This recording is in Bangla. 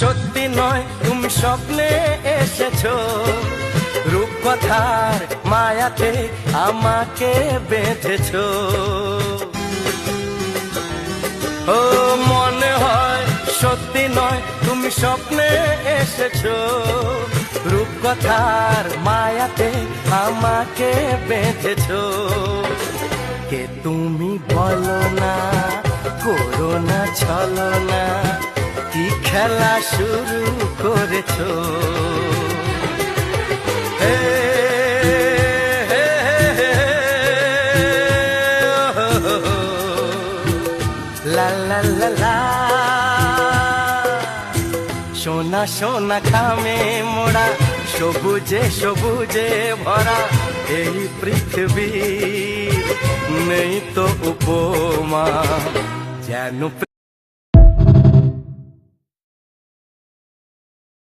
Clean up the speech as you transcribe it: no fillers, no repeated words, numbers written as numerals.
সত্যি নয় তুমি স্বপ্নে এসেছো, রূপকথার মায়াতে আমাকে বেঁধেছো। ও মনে হয় সত্যি নয় তুমি স্বপ্নে এসেছো, রূপকথার মায়াতে আমাকে বেঁধেছো। কে তুমি বলো না, করো না ছলনা, কি খেলা শুরু করেছো। হে হে হে লা লা লা লা, সোনা সোনা খামে মোড়া, সবুজে সবুজে ভরা এই পৃথিবী, নেই তো উপমা যেন